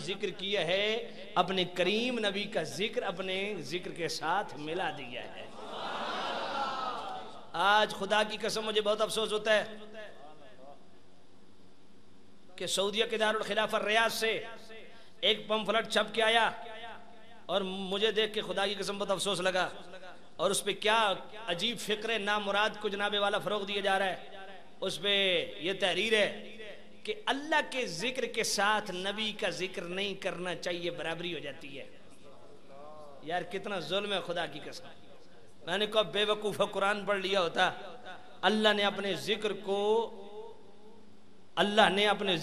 ذکر کیا ہے، اپنے کریم نبی کا ذکر اپنے ذکر کے ساتھ ملا دیا ہے۔ آج خدا کی قسم مجھے بہت افسوس ہوتا ہے کہ سعودیہ کے دارالخلافہ ریاض سے ایک پمفلٹ چھپ کے آیا اور مجھے دیکھ کے خدا کی قسم بہت افسوس لگا، اور اس پہ کیا عجیب فکر نامراد کو جناب والا فروغ دیا جا رہا ہے۔ اس پہ یہ تحریر ہے کہ اللہ کے ذکر کے ساتھ نبی کا ذکر نہیں کرنا چاہیے، برابری ہو جاتی ہے۔ یار کتنا ظلم ہے خدا کی قسم۔ میں نے کہا بے وقوف قرآن پڑھ لیا ہوتا۔ اللہ نے اپنے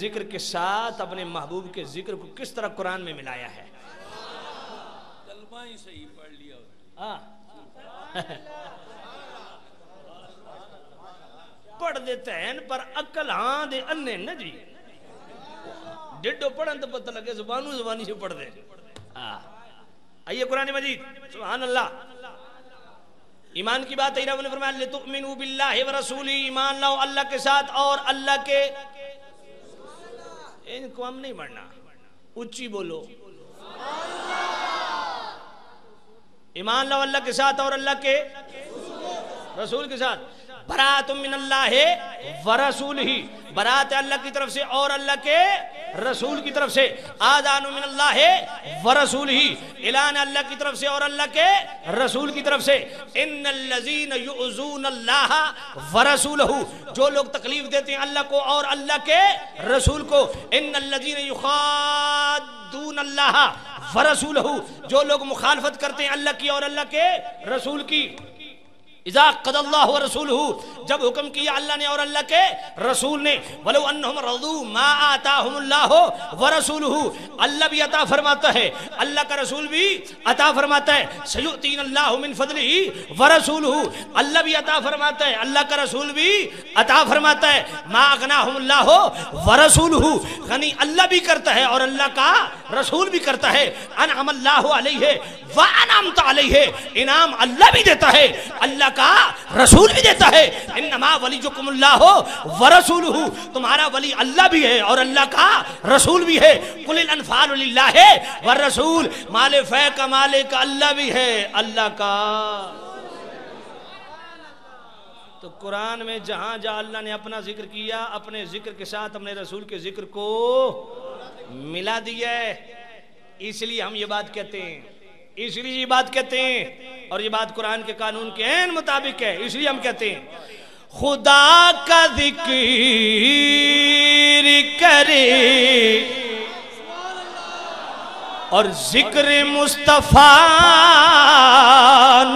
ذکر کے ساتھ اپنے محبوب کے ذکر کو کس طرح قرآن میں ملایا ہے۔ کلمہ ہی صحیح پڑھ لیا ہوتا۔ پڑھ دیتے ہیں پر عقل ہاں دے انے نا جی، ڈڈو پڑھن تو پتہ لگے زبانی سے پڑھ دے۔ آئیے قرآن مجید، سبحان اللہ۔ ایمان کی بات ہے، رب نے فرمایا لِتُؤْمِنُوا بِاللَّهِ وَرَسُولِهِ، ایمان لاؤ اللہ کے ساتھ اور اللہ کے، ان کو ہم نہیں پڑھنا، اچھی بولو، ایمان لاؤ اللہ کے ساتھ اور اللہ کے رسول کے ساتھ۔ برات من اللہ ورسولہ، برات اللہ کی طرف سے اور اللہ کے رسول کی طرف سے۔ آذان من اللہ ورسولہ، اعلان اللہ کی طرف سے اور اللہ کے رسول کی طرف سے۔ ان الذین یؤذون اللہ ورسولہ، جو لوگ تکلیف دیتے ہیں اللہ کو اور اللہ کے رسول کو۔ ان الذین یخادون اللہ ورسولہ، جو لوگ مخالفت کرتے ہیں اللہ کی اور اللہ کے رسول کی۔ اذا قضى اللہ ورسولہ، جب حکم کیا اللہ نے اور اللہ کے رسول نے۔ ولو انہم رضوا ما آتاہم اللہ ورسولہ، اللہ بھی عطا فرماتا ہے، اللہ کا رسول بھی عطا فرماتا ہے۔ سیؤتین اللہ من فضلہ ورسولہ، اللہ بھی عطا فرماتا ہے، اللہ کا رسول بھی عطا فرماتا ہے۔ ما اغناہم اللہ ورسولہ، غنی اللہ بھی کرتا ہے اور اللہ کا رسول بھی کرتا ہے۔ انعم اللہ علیہ وانعمت علیہ، انعام اللہ بھی دیتا ہے، اللہ کا رسول بھی دیتا ہے۔ انما ولیکم اللہ ورسولہ، تمہارا ولی اللہ بھی ہے اور اللہ کا رسول بھی ہے۔ قل الانفال للہ والرسول، مال فے کا مالک اللہ بھی ہے، اللہ کا۔ تو قرآن میں جہاں جہاں اللہ نے اپنا ذکر کیا، اپنے ذکر کے ساتھ اپنے رسول کے ذکر کو ملا دیا ہے۔ اس لیے ہم یہ بات کہتے ہیں، اس لیے یہ بات کہتے ہیں، اور یہ بات قرآن کے قانون کے عین مطابق ہے۔ اس لیے ہم کہتے ہیں خدا کا ذکر کرے اور ذکر مصطفیٰ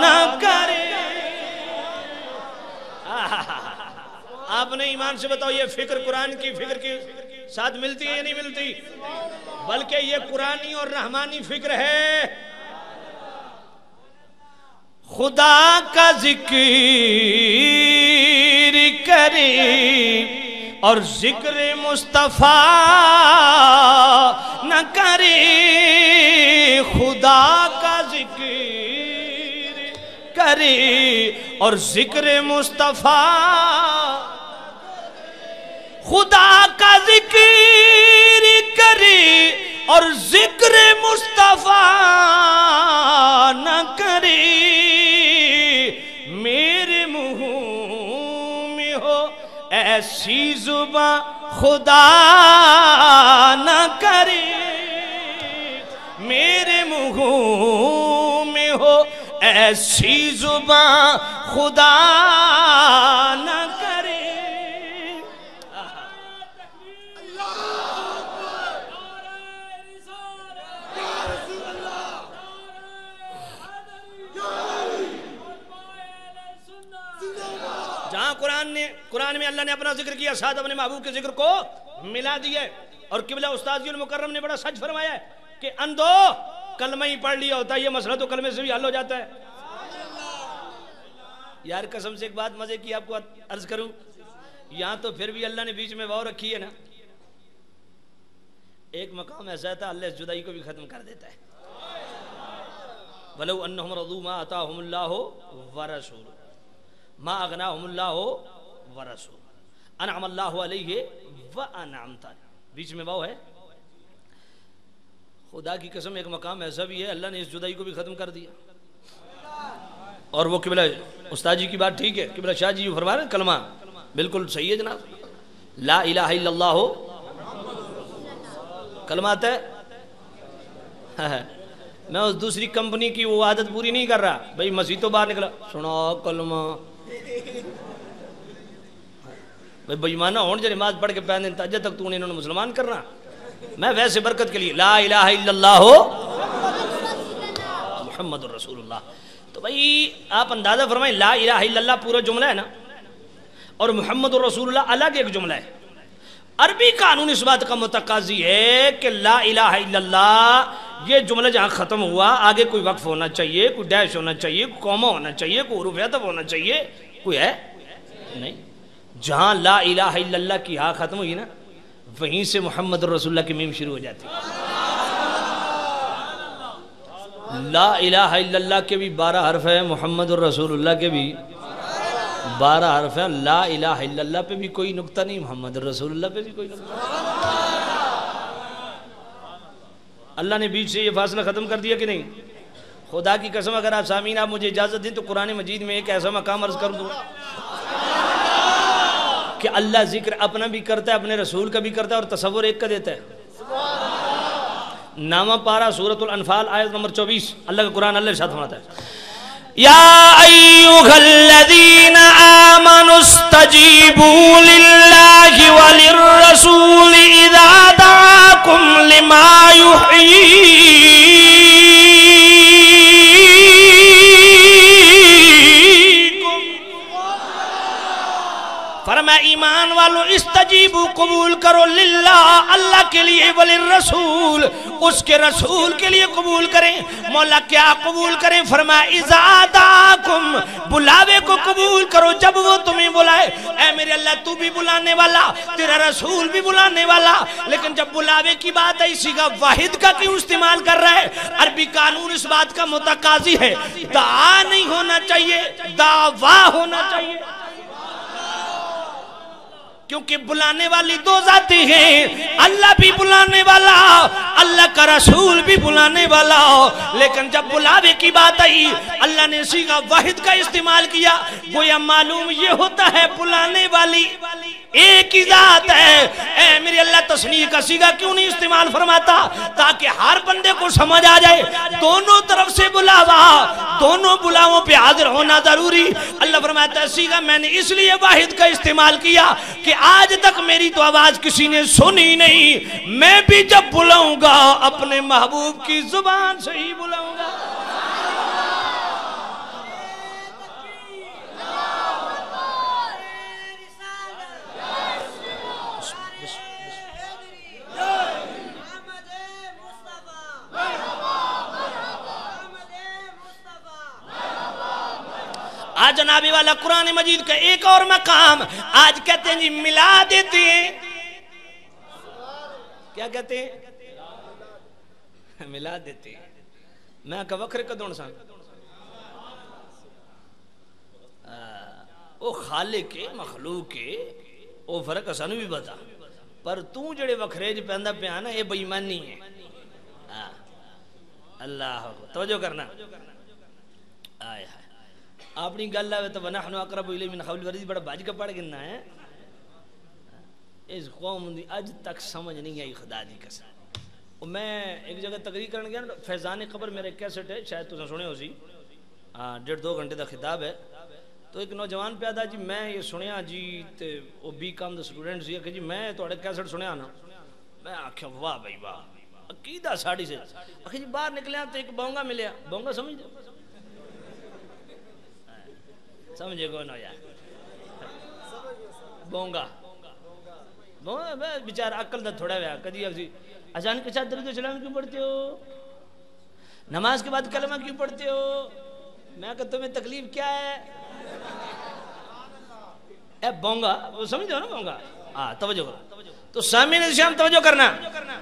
نہ کرے۔ آپ نے ایمان سے بتاؤ، یہ فکر قرآن کی فکر کے ساتھ ملتی ہے یا نہیں ملتی؟ بلکہ یہ قرآنی اور رحمانی فکر ہے۔ خدا کا ذکر کرے اور ذکر مصطفیٰ نہ کرے، خدا کا ذکر کرے اور ذکر مصطفیٰ، خدا کا ذکر کرے اور ذکر مصطفیٰ نہ کرے، میرے منہ میں ہو ایسی زباں خدا نہ کرے، میرے منہ میں ہو ایسی زباں خدا نہ کرے۔ جہاں قرآن میں اللہ نے اپنا ذکر کیا، ساتھ اپنے محبوب کے ذکر کو ملا دیا ہے۔ اور قبلہ استاذ المکرم نے بڑا سچ فرمایا ہے کہ اندھو کلمہ ہی پڑھ لیا ہوتا ہے، یہ مسئلہ تو کلمے سے بھی حل ہو جاتا ہے۔ یار قسم سے ایک بات مزے کی آپ کو عرض کروں، یہاں تو پھر بھی اللہ نے بیچ میں واو رکھی ہے نا۔ ایک مقام ایسا تھا اللہ اس جدائی کو بھی ختم کر دیتا ہے۔ وَلَوْ أَنَّهُمْ رَضُوا مَا آتَاهُمُ اللَّهُ وَرَسُولُهُ ما اغناهم اللہ ورسول، انعم اللہ علیہ وانعمت، بیچ میں واو ہے۔ خدا کی قسم ایک مقام ایسا بھی ہے اللہ نے اس جدائی کو بھی ختم کر دیا. اور وہ قبلہ استاد جی کی بات ٹھیک ہے, قبلہ شاہ جی فرما رہے ہیں کلمہ بالکل صحیح ہے جناب, لا الہ الا اللہ ہو کلمہ آتا ہے. میں اس دوسری کمپنی کی وہ عادت پوری نہیں کر رہا بھئی مسیح تو باہر نکلا سنا کلمہ بھئی بےایمانہ ہون جو نماز پڑھ کے پہن دیں تاجہ تک تو نے انہوں نے مسلمان کرنا. میں ویسے برکت کے لیے لا الہ الا اللہ ہو محمد الرسول اللہ. تو بھئی آپ اندازہ فرمائیں لا الہ الا اللہ پورا جملہ ہے نا, اور محمد الرسول اللہ الگ ایک جملہ ہے. عربی قانون اس بات کا متقاضی ہے کہ لا الہ الا اللہ یہ جملہ جہاں ختم ہوا آگے کوئی وقف ہونا چاہیے, کوئی ڈیش ہونا چاہیے, کوئی کوما ہونا چاہیے, کوئی حروف عطف ہونا چاہیے, کوئی ہے نہیں. جہاں لا الہ الا اللہ کی ہاں ختم ہوئی نا وہیں سے محمد الرسول اللہ کی میم شروع ہو جاتی ہے. لا الہ الا اللہ کے بھی 12 حرف ہیں, محمد الرسول اللہ کے بھی 12 حرف ہیں. لا الہ الا اللہ پہ بھی کوئی نقطہ نہیں, محمد الرسول اللہ پہ بھی کوئی نقطہ نہیں. اللہ نے بیچ سے یہ فاصلہ ختم کر دیا کہ نہیں؟ خدا کی قسم اگر آپ سامعین آپ مجھے اجازت دیں تو قرآن مجید میں ایک ایسا مقام عرض کر دوں کہ اللہ ذکر اپنا بھی کرتا ہے, اپنے رسول کا بھی کرتا ہے, اور تصور ایک کا دیتا ہے. نامہ پارہ سورۃ الانفال آیت نمبر 24 اللہ کا قرآن اللہ ارشاد فرماتا ہے یا ایھا الذین آمنوا استجیبوا للہ وللرسول اذا دعاکم لما یحییکم. فرمایا ایمان والو استجیبو قبول کرو للہ اللہ کے لیے, وللرسول اس کے رسول کے لیے قبول کریں. مولا کیا قبول کریں؟ فرمایا اذا دعاکم بلاوے کو قبول کرو جب وہ تمہیں بلائے. اے میرے اللہ تو بھی بلانے والا, تیرا رسول بھی بلانے والا, لیکن جب بلاوے کی بات ہے اسی کا واحد کا کیوں استعمال کر رہا ہے؟ عربی قانون اس بات کا متقاضی ہے دعا نہیں ہونا چاہیے, دعوا ہونا چاہیے. کیونکہ بلانے والی دو ذاتیں ہیں, اللہ بھی بلانے والا, اللہ کا رسول بھی بلانے والا. لیکن جب بلاوے کی بات آئی اللہ نے صیغہ واحد کا استعمال کیا, گویا معلوم یہ ہوتا ہے بلانے والی ایک ہی ذات ہے. اے میرے اللہ تصنیع کا صیغہ کیوں نہیں استعمال فرماتا؟ تاکہ ہر بندے کو سمجھ آ جائے دونوں طرف سے بلاوا, دونوں بلاووں پہ حاضر ہونا ضروری. اللہ فرماتا ہے صیغہ میں نے اس لیے واحد کا استعمال کیا کہ آج تک میری تو آواز کسی نے سنی نہیں, میں بھی جب بلاؤں گا اپنے محبوب کی زبان سے ہی بلاؤں گا. آج جنابی والا قرآن مجید کا ایک اور مقام آج کہتے ہیں جی ملا دیتے ہیں. کیا کہتے ہیں؟ ملا دیتے ہیں. میں کہا وکھرے کدون سان وہ خالق کے مخلوق کے وہ فرق سانو بھی بتا, پر تو جڑے وکھرے جو پہندہ پیانا یہ بے ایمانی ہے. اللہ توجہ کرنا. آئے ہائے اپنی گل آئے تو وَنَحْنُ أَقْرَبُ إِلَيْهِ مِنْ حَبْلِ الْوَرِيدِ بڑا باج کا پڑھ گنا ہے. اس قوم دی اج تک سمجھ نہیں آئی خدا دی قسم. میں ایک جگہ تقریر کرنے گیا, فیضان قبر میرا ایک کیسٹ ہے, شاید تو سنے ہو سی, 1.5-2 گھنٹے دا خطاب ہے. تو ایک نوجوان پیادا جی میں یہ سنیا جی تے وہ بی کام دا سٹوڈنٹ سی کہ جی میں تھوڑے کیسٹ سنیا نا. میں آکھیا واہ بھائی واہ عقیدہ ساڑی سے. آخر جی باہر نکلیا تو ایک بونگا ملیا. بونگا سمجھ دو سمجھے گو نہ یار بونگا بیچارہ عقل دا تھوڑا ویا کدی اگزی اذان کے ساتھ درود و سلام کیوں پڑھتے ہو, نماز کے بعد کلمہ کیوں پڑھتے ہو؟ میں کہتا تمہیں تکلیف کیا ہے؟ اے بونگا وہ سمجھ دو نا بونگا. توجہ کرو تو سامعین الشام توجہ کرنا.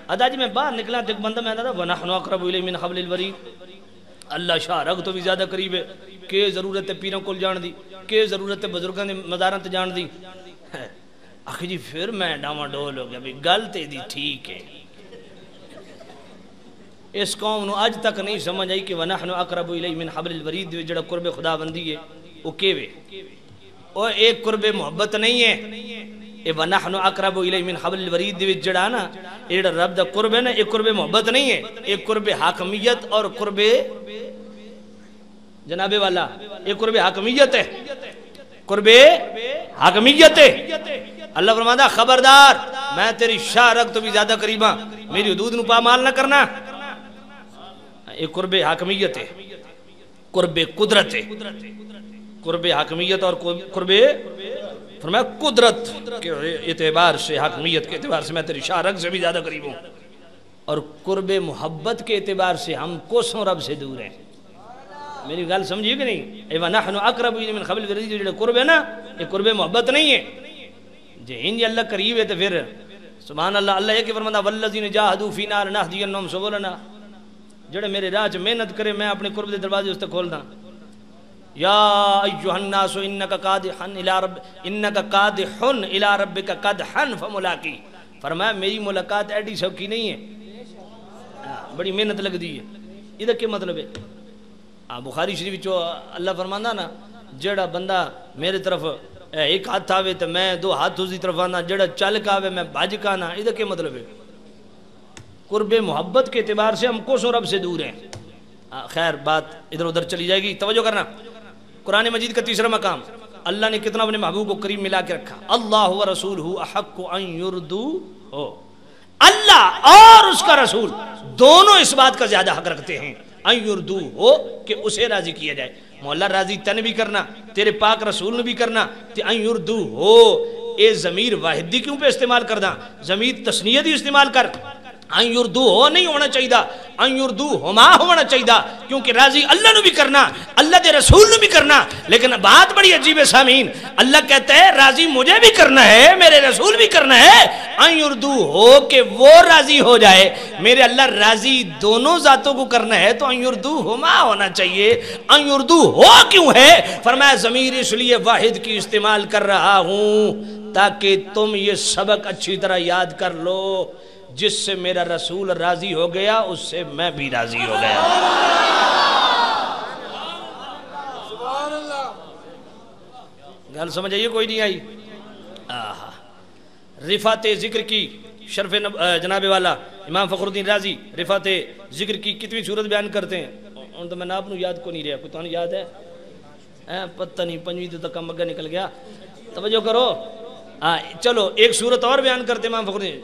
ادا جی میں باہر نکلا تو ایک بندہ میں آتا وَنَحْنُ أَقْرَبُ إِلَيْهِ مِنْ حَبْلِ الْوَرِيدِ. اللہ شاہ رگ تو بھی زیادہ قریب ہے کہ ضرورت پیروں کو جان دی, کہ ضرورت بزرگاں دے مزاراں تے جان دی. آخر جی پھر میں ڈاواں ڈول ہو گیا بھی گل تے دی ٹھیک ہے. اس قوم نو اج تک نہیں سمجھ آئی کہ وَنَحْنُ أَقْرَبُ إِلَيْهِ مِنْ حَبْلِ الْوَرِيدِ جڑا قرب خدا بندی ہے وہ کیوے اور ایک قرب محبت نہیں ہے اے وَنَحْنُ أَقْرَبُ إِلَيْهِ مِنْ حَبْلِ الْوَرِيدِ جڑا نا یہ جڑا رب دا قرب ہے نا ایک قرب محبت نہیں ہے، ایک قرب حاکمیت اور قرب جناب والا ایک قرب حاکمیت ہے، قرب حاکمیت ہے۔ اللہ فرماتا خبردار میں تیری شاہ رگ تو بھی زیادہ قریباں، میری حدود نو پامال نہ کرنا۔ ایک قرب حاکمیت ہے، قرب قدرت ہے، قرب حاکمیت اور قرب فرمایا قدرت کے اعتبار سے، حاکمیت کے اعتبار سے میں تیری شاہ رگ سے بھی زیادہ قریب ہوں، اور قرب محبت کے اعتبار سے ہم کوسوں رب سے دور ہیں۔ میری گل سمجھیے کہ نہیں؟ ایوہ نحن اقرب من حبل الورید جو قرب ہے نا یہ قرب محبت نہیں ہے۔ جی ہن اللہ قریب ہے تو پھر سبحان اللہ، اللہ یہ کہ فرماتا والذین جاہدوا فینا لنہدینہم سبلنا، جڑے میرے راہ چ محنت کرے میں اپنے قرب دے دروازے اس تے کھولدا۔ یا ایھا الناس انک قادحن الی ربک قدحن فملاقی، فرمایا میری ملاقات ایڈی سوکھی نہیں ہے، بڑی محنت لگ دی ہے۔ یہ کیا مطلب ہے؟ بخاری شریف جو اللہ فرمانا نا جڑا بندہ میرے طرف ایک ہاتھ آوے تو میں دو ہاتھ اسی طرف آنا، جڑا چل کا آوے میں بھاج کا آنا، یہ کیا مطلب ہے؟ قرب محبت کے اعتبار سے ہم کوسوں رب سے دور ہیں۔ خیر بات ادھر ادھر چلی جائے گی، توجہ کرنا۔ قرآن مجید کا تیسرا مقام، اللہ نے کتنا اپنے محبوب کو قریب ملا کے رکھا۔ اللہ و رسولہ احق ان یردوہ، اللہ اور اس کا رسول دونوں اس بات کا زیادہ حق رکھتے ہیں ان یردوہ کہ اسے راضی کیا جائے۔ مولا راضی تن بھی کرنا، تیرے پاک رسول نے بھی کرنا، تے ان یردوہ اے ضمیر واحدی کیوں پہ استعمال کرنا، ضمیر تثنیت ہی استعمال کر۔ ان یردوہ نہیں ہونا چاہیے، ان یردوہما ہونا چاہیے، کیونکہ راضی اللہ نے بھی کرنا، اللہ دے رسول نے بھی کرنا۔ لیکن بات بڑی عجیب ہے سامعین، اللہ کہتا ہے راضی مجھے بھی کرنا ہے، میرے رسول بھی کرنا ہے، ان یردوہ کہ وہ راضی ہو جائے۔ میرے اللہ راضی دونوں ذاتوں کو کرنا ہے تو ان یردوہما ہونا چاہیے۔ ان یردوہ کیوں ہے؟ فرمایا ضمیر اس لیے واحد کی استعمال کر رہا ہوں تاکہ تم یہ سبق اچھی طرح یاد کر لو، جس سے میرا رسول راضی ہو گیا اس سے میں بھی راضی ہو گیا۔ گل سمجھ آئیے کوئی نہیں آئی؟ رفعت ذکر کی شرف جناب والا امام فخر الدین رازی رفعت ذکر کی کتنی صورت بیان کرتے ہیں، ان تو میں نام نو یاد کو نہیں رہا، کوئی تو یاد ہے؟ پتہ نہیں، پنجویں تو کم مگا نکل گیا، توجہ کرو۔ چلو ایک صورت اور بیان کرتے امام فخر الدین،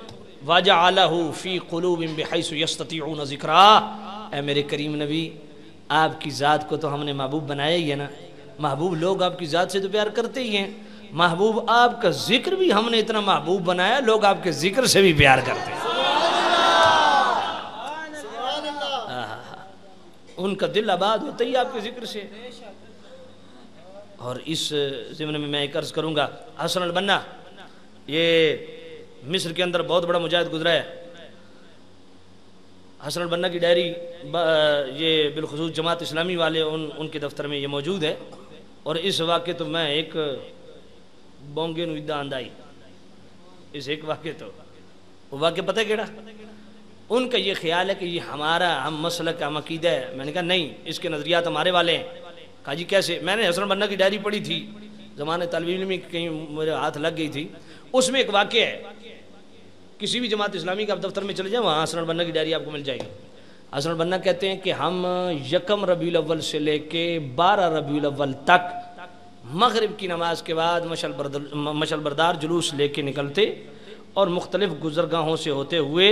وَجَعَلَهُ فِي قُلُوبٍ بِحَيْثُ يَسْتَطِيعُونَ ذِكْرَا۔ اے میرے کریم نبی، آپ کی ذات کو تو ہم نے محبوب بنایا ہی ہے نا، محبوب لوگ آپ کی ذات سے تو پیار کرتے ہی ہیں، محبوب آپ کا ذکر بھی ہم نے اتنا محبوب بنایا لوگ آپ کے ذکر سے بھی پیار کرتے ہیں۔ ان کا دل آباد ہوتا ہی آپ کے ذکر سے۔ اور اس ضمن میں ایک عرض کروں گا، حسن البنا یہ مصر کے اندر بہت بڑا مجاہد گزرا ہے۔ حسن البنا کی ڈائری یہ بالخصوص جماعت اسلامی والے ان کے دفتر میں یہ موجود ہے، اور اس واقعے تو میں ایک بونگے نو ادھا آندائی، اس ایک واقعے تو وہ واقعہ پتہ ہے کیڑا؟ ان کا یہ خیال ہے کہ یہ ہمارا ہم مسلک کا عقیدہ ہے۔ میں نے کہا نہیں، اس کے نظریات ہمارے والے ہیں۔ کہا جی کیسے؟ میں نے حسن البنا کی ڈائری پڑھی تھی زمانے طالب علم میں، کہیں میرے ہاتھ لگ گئی تھی، اس میں ایک واقعہ ہے، کسی بھی جماعت اسلامی کا آپ دفتر میں چلے جائیں وہاں حسن البنا کی ڈائری آپ کو مل جائے گی۔ حسن البنا کہتے ہیں کہ ہم یکم ربیع الاول سے لے کے 12 ربیع الاول تک مغرب کی نماز کے بعد مشعل بردار جلوس لے کے نکلتے، اور مختلف گزرگاہوں سے ہوتے ہوئے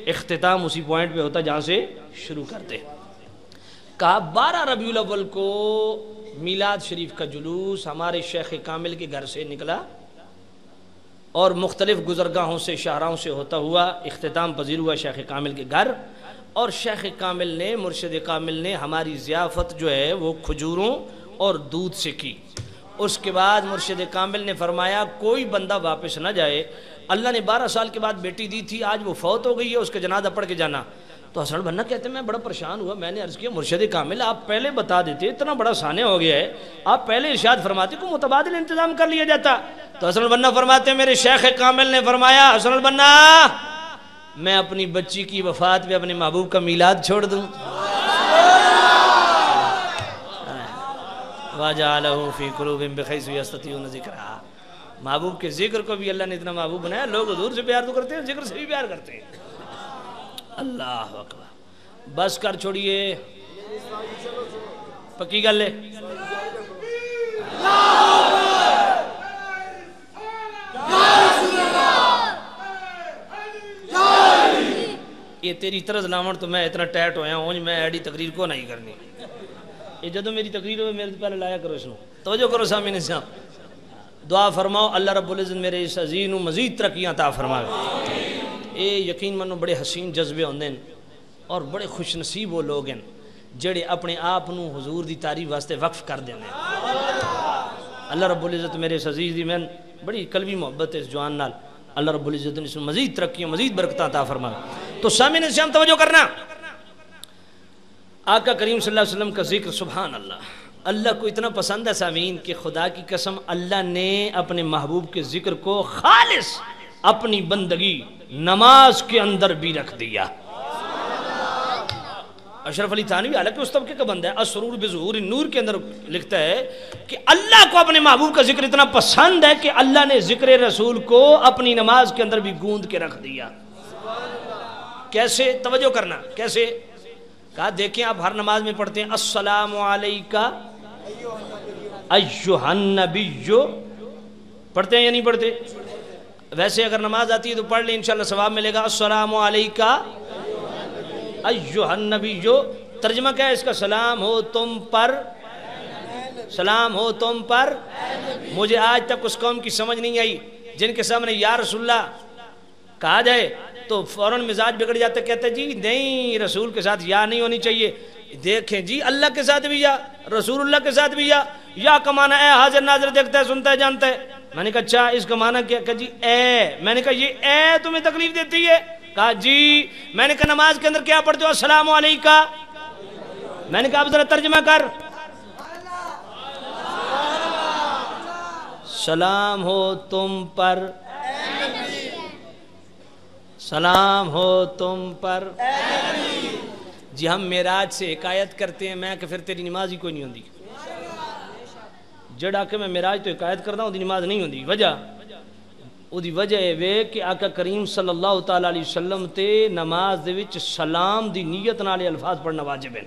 اختتام اسی پوائنٹ پہ ہوتا جہاں سے شروع کرتے۔ کہا 12 ربیع الاول کو میلاد شریف کا جلوس ہمارے شیخ کامل کے گھر سے نکلا، اور مختلف گزرگاہوں سے شاہراہوں سے ہوتا ہوا اختتام پذیر ہوا شیخ کامل کے گھر، اور شیخ کامل نے مرشد کامل نے ہماری ضیافت جو ہے وہ کھجوروں اور دودھ سے کی۔ اس کے بعد مرشد کامل نے فرمایا کوئی بندہ واپس نہ جائے، اللہ نے 12 سال کے بعد بیٹی دی تھی، آج وہ فوت ہو گئی ہے، اس کا جنازہ پڑھ کے جانا۔ تو حسن البنا کہتے ہیں میں بڑا پریشان ہوا، میں نے عرض کیا مرشد کامل آپ پہلے بتا دیتے، اتنا بڑا سانحہ ہو گیا ہے، آپ پہلے ارشاد فرماتے کو متبادل انتظام کر لیا جاتا۔ تو حسن البنا فرماتے ہیں میرے شیخ کامل نے فرمایا حسن البنا میں اپنی بچی کی وفات پہ اپنے محبوب کا میلاد چھوڑ دوں؟ وَجَعَلَهُ فِي قُلُوبِهِمْ بِحَيْثُ يَسْتَطِيعُونَ ذِكْرَهَا۔ محبوب کے ذکر کو بھی اللہ نے اتنا محبوب بنایا، لوگ حضور سے پیار تو کرتے ہیں، ذکر سے بھی پیار کرتے ہیں۔ اللہ اکبر، بس کر چھوڑیے، پکی گل ہے۔ یہ تیری طرز لاؤن تو میں اتنا ٹیٹ ہویا ہوں، میں ایڈی تقریر کو نہیں کرنی۔ یہ جدو میری تقریر ہوئے میرے پہلے لایا کرو اس نو، توجہ کرو سامنے سے، دعا فرماؤ اللہ رب العزت میرے اس عزیز نو مزید ترقیاں عطا فرمائے۔ اے یقین منو بڑے حسین جذبے ہوندے ہیں اور بڑے خوش نصیب وہ لوگ ہیں جڑے اپنے آپ نو حضور دی تعریف واسطے وقف کر دینے۔ اللہ رب العزت میرے اس عزیز دی میں بڑی قلبی محبت ہے اس جوان نال، اللہ رب العزت نے اس میں مزید ترقیاں مزید برکتاں عطا فرمائے۔ تو سامنے سے ہم توجہ کرنا، آقا کریم صلی اللہ علیہ وسلم کا ذکر، سبحان اللہ، اللہ کو اتنا پسند ہے سامعین کہ خدا کی قسم اللہ نے اپنے محبوب کے ذکر کو خالص اپنی بندگی نماز کے اندر بھی رکھ دیا۔ اشرف علی تھانوی حالانکہ اس طبقے کا بندہ ہے، اسرور بظہور النور کے اندر لکھتا ہے کہ اللہ کو اپنے محبوب کا ذکر اتنا پسند ہے کہ اللہ نے ذکر رسول کو اپنی نماز کے اندر بھی گوند کے رکھ دیا۔ کیسے؟ توجہ کرنا، کیسے؟ کہا دیکھیں آپ ہر نماز میں پڑھتے ہیں السلام علیکہ ایہا النبی، پڑھتے ہیں یا نہیں پڑھتے؟ ویسے اگر نماز آتی ہے تو پڑھ لیں، انشاءاللہ ثواب ملے گا۔ السلام علیکہ ایہا النبی، ترجمہ کیا ہے اس کا؟ سلام ہو تم پر، سلام ہو تم پر۔ مجھے آج تک اس قوم کی سمجھ نہیں آئی جن کے سامنے یا رسول اللہ کہا جائے تو فوراً مزاج بگڑ جاتا، کہتے جی نہیں رسول کے ساتھ یا نہیں ہونی چاہیے۔ دیکھیں جی اللہ کے ساتھ بھی یا، رسول اللہ کے ساتھ بھی یا کا معنی اے حاضر ناظر دیکھتا ہے سنتا ہے جانتا ہے۔ میں نے کہا اچھا اس کا معنی کیا؟ کہ جی اے، میں نے کہا یہ اے تمہیں تکلیف دیتی ہے؟ کہا جی، میں نے کہا نماز کے اندر کیا پڑھتے ہو؟ السلام علیکہ۔ میں نے کہا اب ذرا ترجمہ کر، سلام ہو تم پر، سلام ہو تم پر۔ جی ہم معراج سے حکایت کرتے ہیں، میں کہ پھر تیری نماز ہی کوئی نہیں ہوندی۔ جڑا کہ میں معراج تو حکایت کرتا ہوں دی نماز نہیں ہوندی، وجہ او دی وجہ ہے کہ آقا کریم صلی اللہ تعالیٰ علیہ وسلم تے نماز دے وچ سلام دی نیت نالے الفاظ پڑھنا واجب ہے۔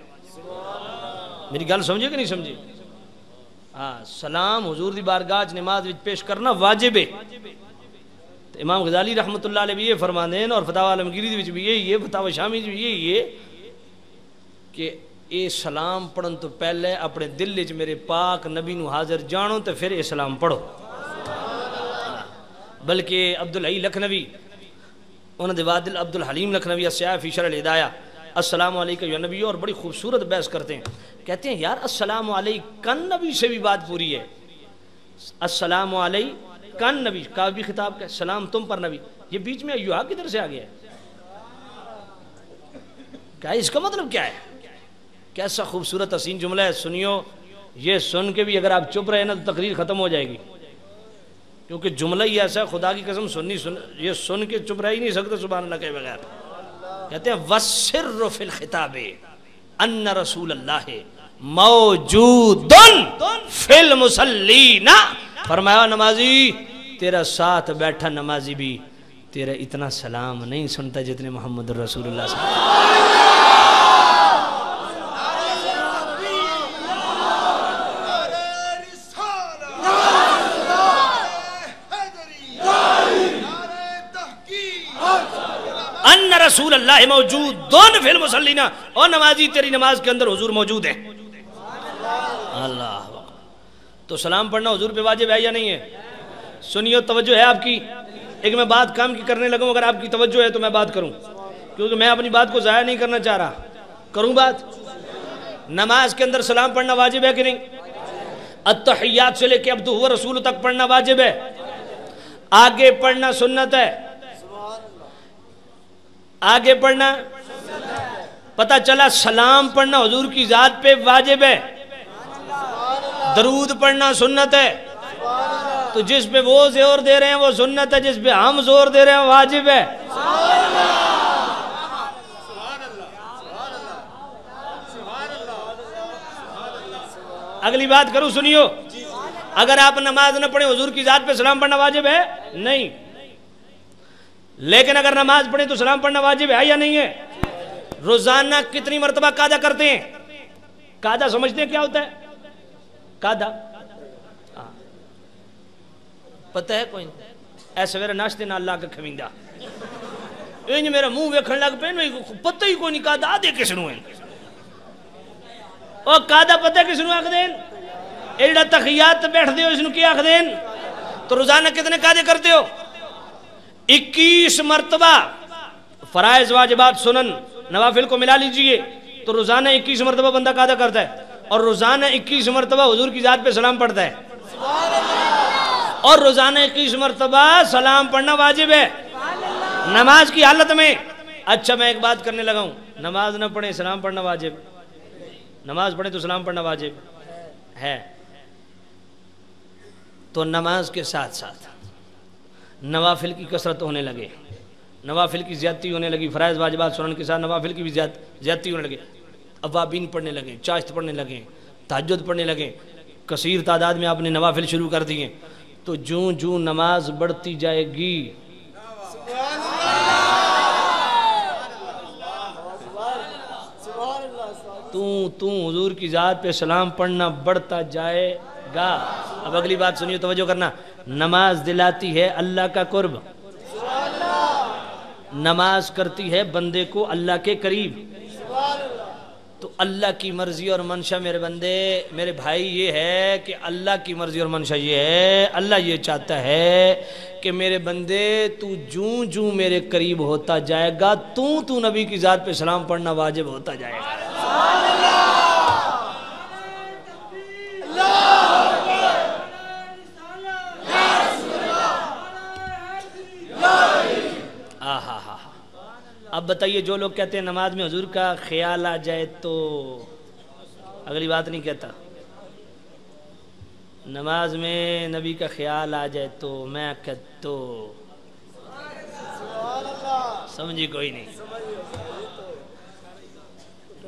میری گل سمجھے کہ نہیں سمجھے؟ ہاں، سلام حضور دی بارگاہ نماز وچ پیش کرنا واجب ہے۔ امام غزالی رحمۃ اللہ علیہ بھی یہ فرماندے ہیں اور فتاوی عالمگیری دی وچ بھی یہی ہے، فتاوی شامی دی بھی یہی ہے کہ اے سلام پڑھن تو پہلے اپنے دل وچ میرے پاک نبی نو حاضر جانو تے پھر اے سلام پڑھو۔ بلکہ عبدالحی لکھنوی انہوں نے وادل عبدالحلیم لکھنوی السیاہ فی شرح الہدایہ السلام علیکہ یا نبی، اور بڑی خوبصورت بحث کرتے ہیں، کہتے ہیں یار السلام علیکن نبی سے بھی بات پوری ہے۔ السلام علیکن نبی کا بھی خطاب کا سلام تم پر نبی، یہ بیچ میں ایوہا کدھر سے آ گیا ہے؟ کیا اس کا مطلب کیا ہے؟ کیسا خوبصورت حسین جملہ ہے، سنیو، یہ سن کے بھی اگر آپ چپ رہے نا تو تقریر ختم ہو جائے گی، کیونکہ جملہ ہی ایسا ہے، خدا کی قسم یہ سن کے چپ رہ ہی نہیں سکتے سبحان اللہ کے بغیر۔ کہتے ہیں وَالسِّرُّ فِي الْخِطَابِ أَنَّ رَسُولَ اللَّهِ مَوْجُودٌ فِي الْمُصَلِّينَ، فرمایا نمازی تیرا ساتھ بیٹھا نمازی بھی تیرا اتنا سلام نہیں سنتا جتنے محمد رسول اللہ صلی اللہ علیہ وسلم۔ ان رسول اللہ موجود دون فی المصلین، اور نمازی تیری نماز کے اندر حضور موجود ہے۔ اللہ تو سلام پڑھنا حضور پہ واجب ہے یا نہیں ہے؟ سنیو، توجہ ہے آپ کی؟ ایک میں بات کام کی کرنے لگوں، اگر آپ کی توجہ ہے تو میں بات کروں، کیونکہ میں اپنی بات کو ضائع نہیں کرنا چاہ رہا۔ کروں بات؟ نماز کے اندر سلام پڑھنا واجب ہے کہ نہیں؟ التحیات سے لے کے عبدہ و رسول تک پڑھنا واجب ہے، آگے پڑھنا سنت ہے، آگے پڑھنا پتہ چلا سلام پڑھنا حضور کی ذات پہ واجب ہے، درود پڑھنا سنت ہے، تو جس پہ وہ زور دے رہے ہیں وہ سنت ہے، جس پہ ہم زور دے رہے ہیں واجب ہے۔ اگلی بات کروں سنیو، اگر آپ نماز نہ پڑھیں حضور کی ذات پہ سلام پڑھنا واجب ہے؟ نہیں. لیکن اگر نماز پڑھیں تو سلام پڑھنا واجب ہے یا نہیں ہے؟ روزانہ کتنی مرتبہ قعدہ کرتے ہیں؟ قعدہ سمجھتے ہیں کیا ہوتا ہے؟ قعدہ پتہ ہے کوئی نہیں؟ ایسے میرا ناشتے نہ اللہ کا کھویندہ انج میرا منہ ویکھن لگ پہ پتہ ہی کوئی نہیں قعدہ آدھے کس نو ہیں. اور قعدہ پتہ کس نو آکھ دین؟ ایڈا تخیات بیٹھ دے ہو اس نو کیا آکھ دین؟ تو روزانہ کتنے قعدے کرتے ہو؟ 21 مرتبہ. فرائض واجبات سنن نوافل کو ملا لیجئے تو روزانہ 21 مرتبہ بندہ قعدہ کرتا ہے، اور روزانہ 21 مرتبہ حضور کی ذات پہ سلام پڑھتا ہے، اور روزانہ 21 مرتبہ سلام پڑھنا واجب ہے نماز کی حالت میں. اچھا میں ایک بات کرنے لگا ہوں، نماز نہ پڑھیں سلام پڑھنا واجب، نماز پڑھیں تو سلام پڑھنا واجب ہے، تو نماز کے ساتھ ساتھ نوافل کی کثرت ہونے لگے، نوافل کی زیادتی ہونے لگی، فرائض واجبات سنن کے ساتھ نوافل کی بھی زیادتی ہونے لگے، اوابین پڑھنے لگے، چاشت پڑھنے لگے، تہجد پڑھنے لگے، کثیر تعداد میں آپ نے نوافل شروع کر دیے، تو جوں جوں نماز بڑھتی جائے گی تو حضور کی ذات پہ سلام پڑھنا بڑھتا جائے گا. اب اگلی بات سنیے، توجہ کرنا. نماز دلاتی ہے اللہ کا قرب، نماز کرتی ہے بندے کو اللہ کے قریب. تو اللہ کی مرضی اور منشا میرے بندے میرے بھائی یہ ہے کہ اللہ کی مرضی اور منشا یہ ہے، اللہ یہ چاہتا ہے کہ میرے بندے تو جوں جوں میرے قریب ہوتا جائے گا تو نبی کی ذات پہ سلام پڑھنا واجب ہوتا جائے گا. اب بتائیے جو لوگ کہتے ہیں نماز میں حضور کا خیال آ جائے تو، اگلی بات نہیں کہتا، نماز میں نبی کا خیال آ جائے تو میں کہتا سمجھی کوئی نہیں،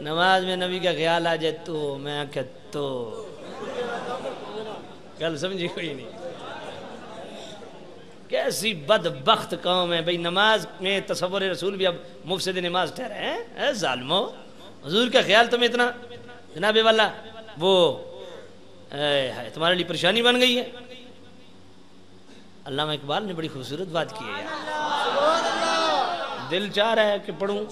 نماز میں نبی کا خیال آ جائے تو میں کہتا گل سمجھی کوئی نہیں. کیسی بدبخت قوم ہے بھئی، نماز میں تصور رسول بھی اب مفسد نماز ٹھہرے ہیں. ظالمو، حضور کا خیال تمہیں اتنا جناب والا وہ تمہارے لیے پریشانی بن گئی ہے. علامہ اقبال نے بڑی خوبصورت بات کی ہے یار، دل چاہ رہا ہے کہ پڑھوں.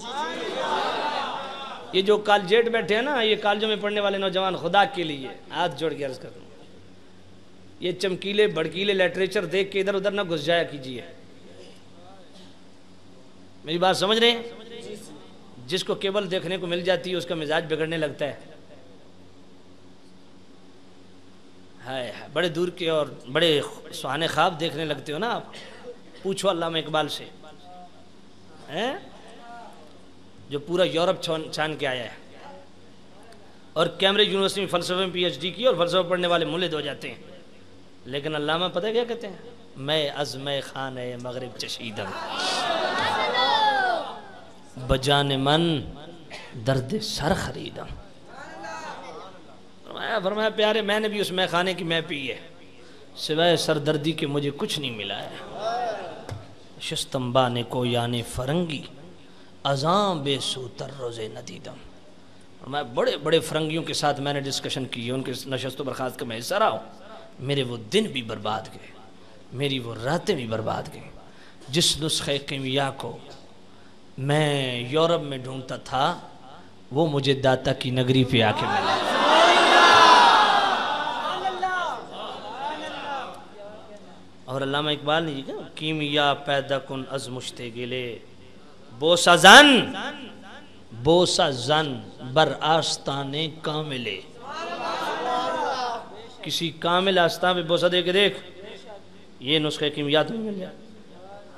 یہ جو کالجیٹ بیٹھے ہیں نا، یہ کالجوں میں پڑھنے والے نوجوان، خدا کے لیے ہاتھ جوڑ کے عرض کرتا ہوں، یہ چمکیلے بھڑکیلے لٹریچر دیکھ کے ادھر ادھر نہ گھس جایا کیجیے. میری بات سمجھ رہے ہیں؟ جس کو کیبل دیکھنے کو مل جاتی ہے اس کا مزاج بگڑنے لگتا ہے. بڑے دور کے اور بڑے سہانے خواب دیکھنے لگتے ہو نا آپ. پوچھو علامہ اقبال سے جو پورا یورپ چھان کے آیا ہے اور کیمبرج یونیورسٹی میں فلسفے میں پی ایچ ڈی کی اور فلسفہ پڑھنے والے ملحد ہو جاتے ہیں. لیکن علامہ پتہ کیا کہتے ہیں؟ میں از میں خانہ مغرب چشیدم بجان من درد سر خریدم. فرمایا پیارے میں نے بھی اس میں خانے کی میں پی ہے، سوائے سر دردی کے مجھے کچھ نہیں ملا ہے. شستمبا نے کو یعنی فرنگی ازاں بے سوتر روزے ندیدم. میں بڑے بڑے فرنگیوں کے ساتھ میں نے ڈسکشن کی ہے، ان کے نشست و برخاست کا میں حصہ رہا ہوں. میرے وہ دن بھی برباد گئے، میری وہ راتیں بھی برباد گئیں. جس نسخے کیمیا کو میں یورپ میں ڈھونڈتا تھا وہ مجھے داتا کی نگری پہ آ کے ملا. اور علامہ اقبال نے کہا کیمیا پیدا کن از مشتے گلے بوسا زن بر آستانے کاملے. کسی کامل آستان پہ بوسا دے کے دیکھ، یہ نسخے کیمیات میں مل جائے.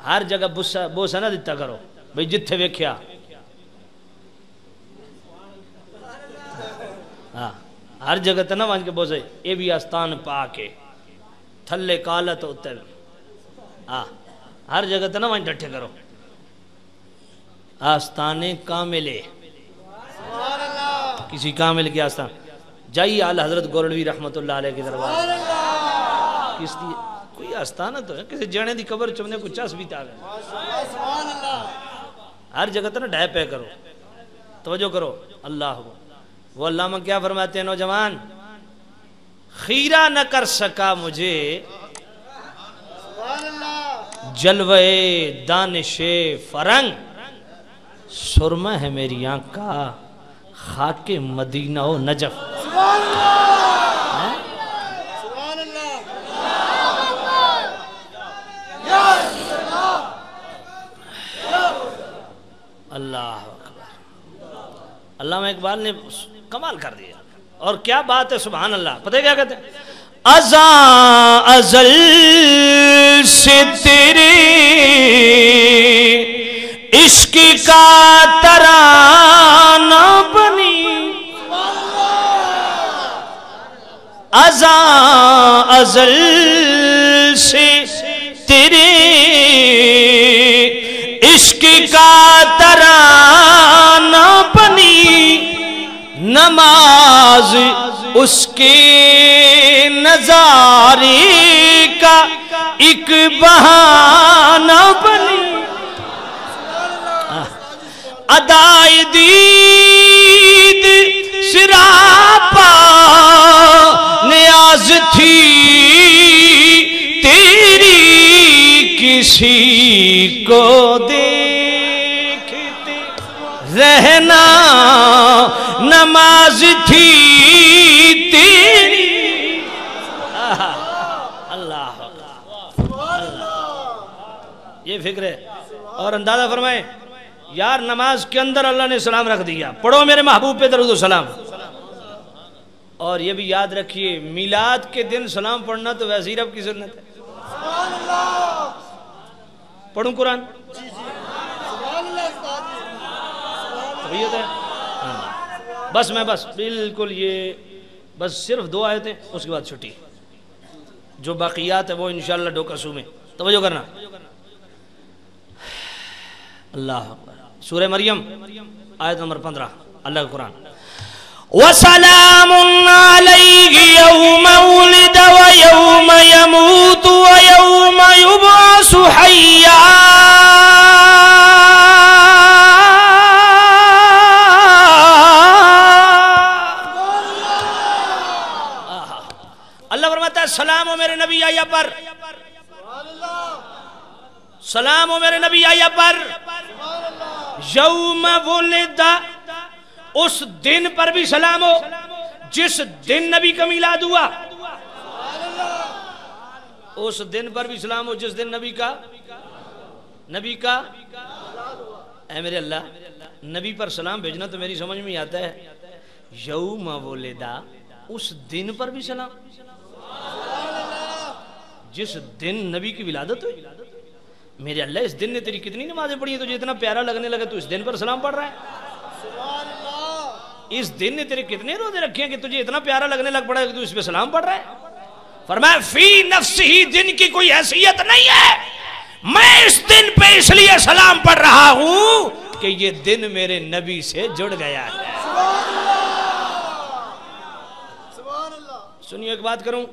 ہر جگہ بوسا نہ دیتا کرو بھئی جتھے ویکھیا. ہر جگہ تے نہ وانج کے بوسے اے بھی آستان پا کے تھلے کالت ہوتا ہے. ہر جگہ تے نہ وانج ڈٹھے کرو. آستانے کاملے، کسی کامل کی آستان. جائیے اعلیٰ حضرت گولڑوی رحمت اللہ علیہ کی دربار کس دی کوئی آستانہ تو ہے کسی جانے دی قبر چمنے کو چاس بھی تا گئے ہر جگہ تو نا ڈھائے پہ کرو توجہ کرو اللہ وہ علامہ کیا فرماتے ہیں نوجوان خیرہ نہ کر سکا مجھے جلوے دانش فرنگ سرمہ ہے میری آنکھ کا خاک مدینہ و نجف اللہ اکبر علامہ اقبال نے کمال کر دیا اور کیا بات ہے سبحان اللہ پتہ کیا کہتے ہیں ازاں ازل سے تیرے عشق کا ترانہ بنی ازاں ازل سے تیرے عشق کا ترانہ بنی نماز اس کے نظارے کا ایک بہانہ بنی ادائے دید سراپا نیاز تھی تیری کسی کو دیکھتے رہنا نماز تھی تیری اللہ یہ فکر ہے اور اندازہ فرمائیں یار نماز کے اندر اللہ نے سلام رکھ دیا پڑھو میرے محبوب پہ درود و سلام اور یہ بھی یاد رکھیے میلاد کے دن سلام پڑھنا تو ویسے ہی رب کی سنت ہے پڑھوں قرآن بس میں بس بالکل یہ بس صرف 2 آیتیں اس کے بعد چھٹی جو باقیات ہے وہ انشاءاللہ ڈوکا سو میں توجہ کرنا اللہ سورہ مریم آیت نمبر 15 اللہ کا قرآن وَسَلَامٌ عَلَيْهِ يَوْمَ وُلِدَ وَيَوْمَ يَمُوتُ وَيَوْمَ يُبْعَثُ حَيًّا اللہ فرماتا ہے سلام ہو میرے نبی آیا پر سلام ہو میرے نبی آیا پر یوم ولد اس دن پر بھی سلام ہو جس دن نبی کا میلاد ہوا اس دن پر بھی سلام ہو جس دن نبی کا اے میرے اللہ نبی پر سلام بھیجنا تو میری سمجھ میں آتا ہے یوم ولدا اس دن پر بھی سلام جس دن نبی کی ولادت ہوئی میرے اللہ اس دن نے تیری کتنی نمازیں پڑھی ہیں تجھے اتنا پیارا لگنے لگا تو اس دن پر سلام پڑھ رہا ہے اس دن نے تیرے کتنے روزے رکھے ہیں کہ تجھے اتنا پیارا لگنے لگ پڑا ہے کہ تو اس پہ سلام پڑھ رہا ہے فرمایا فی نفس ہی دن کی کوئی حیثیت نہیں ہے میں اس دن پہ اس لیے سلام پڑھ رہا ہوں کہ یہ دن میرے نبی سے جڑ گیا ہے سنیے ایک بات کروں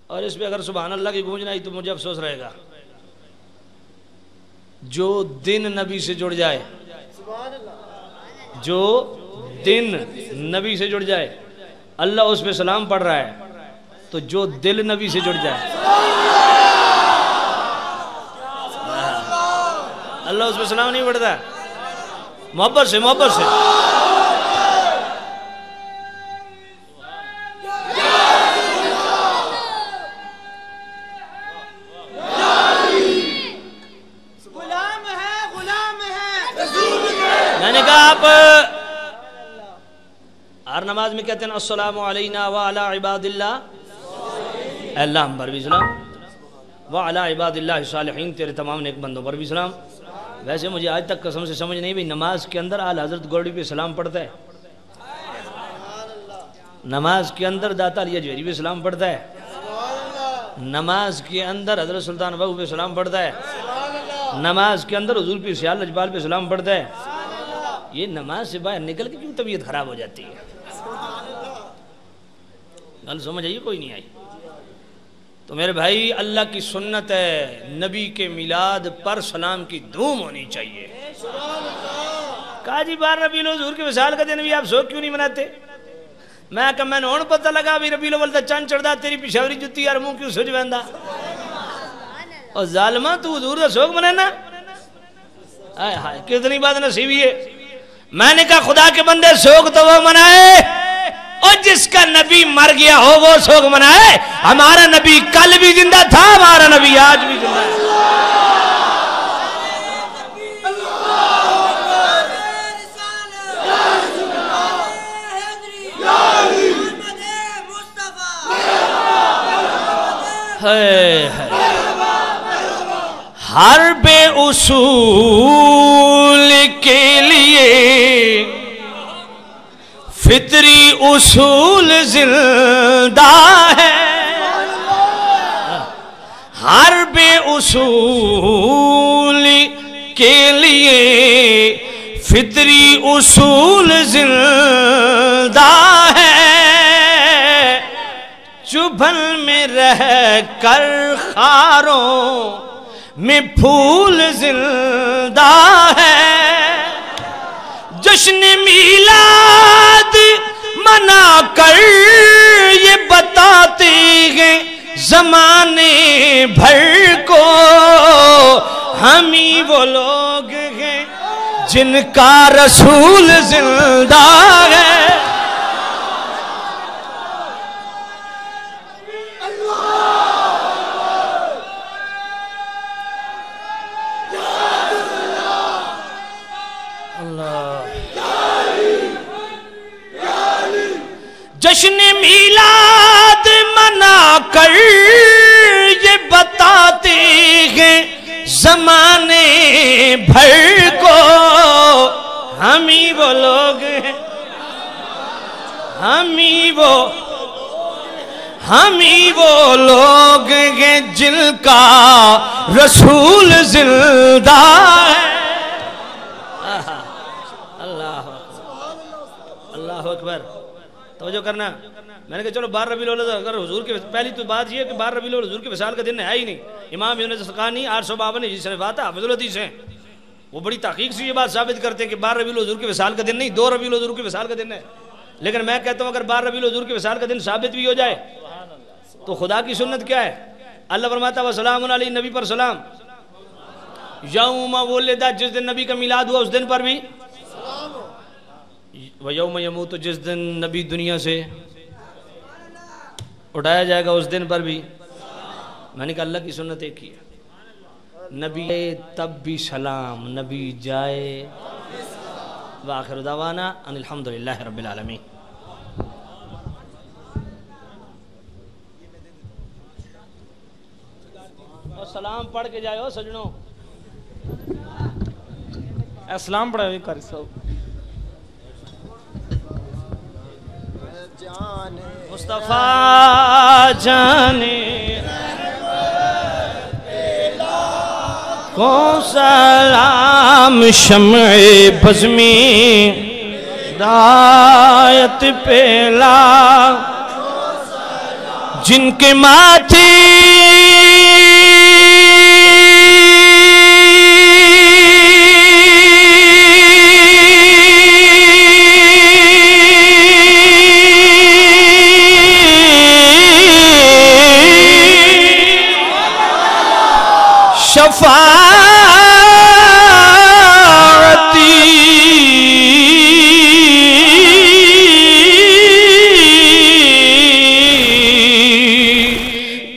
اور اس پہ اگر سبحان اللہ کی گونج نہ آئی تو مجھے افسوس رہے گا جو دن نبی سے جڑ جائے جو دن نبی سے جڑ جائے اللہ اس پہ سلام پڑھ رہا ہے تو جو دل نبی سے جڑ جائے اللہ اس پہ سلام نہیں پڑھتا محبت سے میں نے کہا آپ ہر نماز میں کہتے ہیں السلام علینا وعلی عباد اللہ اے اللہ ہم پر بھی سلام وعلی عباد اللہ صالحین تیرے تمام نیک بندوں پر بھی سلام ویسے مجھے آج تک قسم سے سمجھ نہیں بھی نماز کے اندر اعلیٰ حضرت گولڑی پہ سلام پڑھتا ہے نماز کے اندر داتا علی اجویری پہ سلام پڑھتا ہے نماز کے اندر حضرت سلطان بہو پہ سلام پڑھتا ہے نماز کے اندر حضور پیر سیال لجپال پہ سلام پڑھتا ہے یہ نماز سے باہر نکل کے کیوں طبیعت خراب ہو جاتی ہے گل سمجھ آئی کوئی نہیں آئی؟ تو میرے بھائی اللہ کی سنت ہے نبی کے میلاد پر سلام کی دھوم ہونی چاہیے. کہا جی 12 ربیع الاول حضور کے وصال کا دن بھی آپ سوگ کیوں نہیں مناتے؟ میں کہا میں نے ہون پتہ لگا بھی ربیع الاول دا چند چڑھدا تیری پشاوری جتی یار منہ کیوں سج ویندا اور ظالمہ تو حضور دا سوگ منانا. ہائے ہائے کتنی بات نصیبی ہے. میں نے کہا خدا کے بندے سوگ تو وہ منائے اور جس کا نبی مر گیا ہو وہ سوگ منائے. ہمارا نبی کل بھی زندہ تھا، ہمارا نبی آج بھی زندہ ہے. ہر بے اصول کے لیے فطری اصول زندہ ہے. ہر بے اصول کے لیے فطری اصول زندہ ہے. چبھن میں رہ کر خاروں میں پھول زندہ ہے. جشن میلاد منا کر یہ بتاتے ہیں زمانے بھر کو ہم ہی وہ لوگ ہیں جن کا رسول زندہ ہے. جشن میلاد منا کر یہ بتاتے ہیں زمانے بھر کو ہم ہی وہ لوگ ہیں، ہم ہی وہ لوگ ہیں جن کا رسول زندہ ہے. اللہ اکبر. توجہ کرنا. میں نے کہا چلو 12 ربیع الاول اگر حضور کے پہلی تو بات یہ ہے کہ 12 ربیع الاول حضور کے وصال کا دن ہے ہی نہیں. امام ابن زرقانی 852 جس نے بات ہے حافظ الحدیث ہیں، وہ بڑی تحقیق سے یہ بات ثابت کرتے ہیں کہ 12 ربیع الاول حضور کے وصال کا دن نہیں 2 ربیع الاول حضور کے وصال کا دن ہے. لیکن میں کہتا ہوں اگر 12 ربیع الاول حضور کے وصال کا دن ثابت بھی ہو جائے تو خدا کی سنت کیا ہے؟ اللہ فرماتا ہے وسلام علی نبی پر سلام. یوم ولد، جس دن نبی کا میلاد ہوا اس دن پر بھی وَيَوْمَ يَمُوتُ، جس دن نبی دنیا سے اٹھایا جائے گا اس دن پر بھی. میں نے کہا اللہ کی سنت ایک ہی ہے، نبی تب بھی سلام، نبی جائے. وآخر دعوانا ان الحمدللہ رب العالمین. اور سلام پڑھ کے جائے ہو سجنوں. اسلام پڑھا ہوئی کاری صاحب. مصطفیٰ جانے کو سلام، شمع بزمی ہدایت پیلا جن کے ماتھے شفاعتی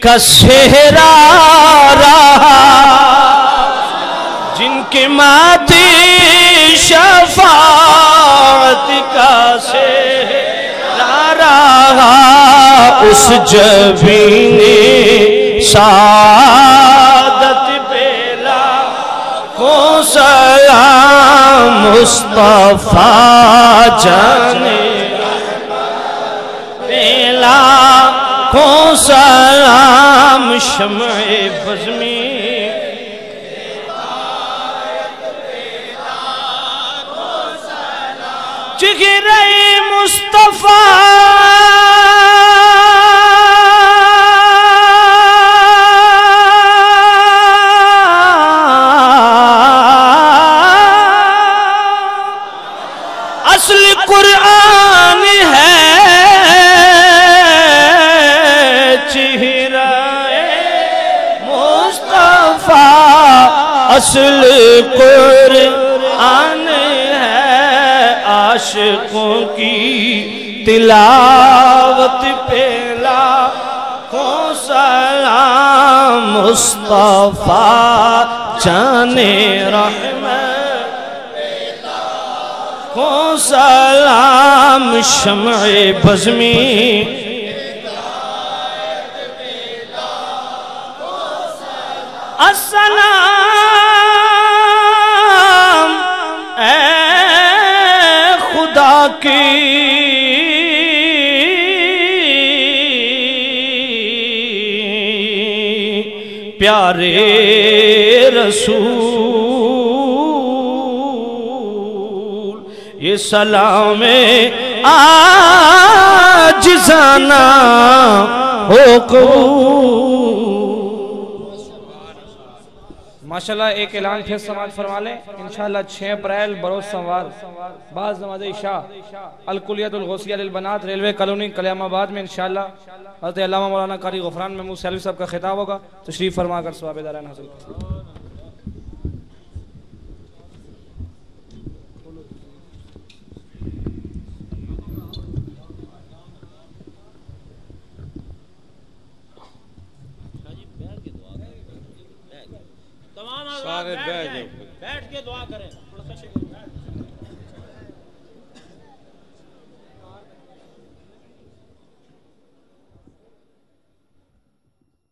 کا سہرا رہا، جن کے ماتھے شفاعت کا سہرا رہا، اس جبین سعادت پیلا کو سلام. مصطفیٰ جانے پیلا کو سلام، شمع بزمی جگرے مصطفیٰ اصل قرآن ہے چہرہ مصطفیٰ اصل قرآن عاشقوں کی تلاوت پہ لاکھوں سلام مصطفیٰ جانے رحمت کو سلام شمع بزمی السلام اے خدا کی پیارے رسول یہ سلام عاجزانہ ہو قبول۔ ماشاءاللہ ایک اعلان پھر سماعت فرما لیں انشاءاللہ 6 اپریل بروز سوموار بعد نماز عشاء الکلیۃ الغوثیہ للبنات ریلوے کالونی کلیام آباد میں انشاءاللہ حضرت علامہ مولانا قاری غفران محمود سیلوی صاحب کا خطاب ہوگا، تشریف فرما کر ثواب دارین حاصل کریں۔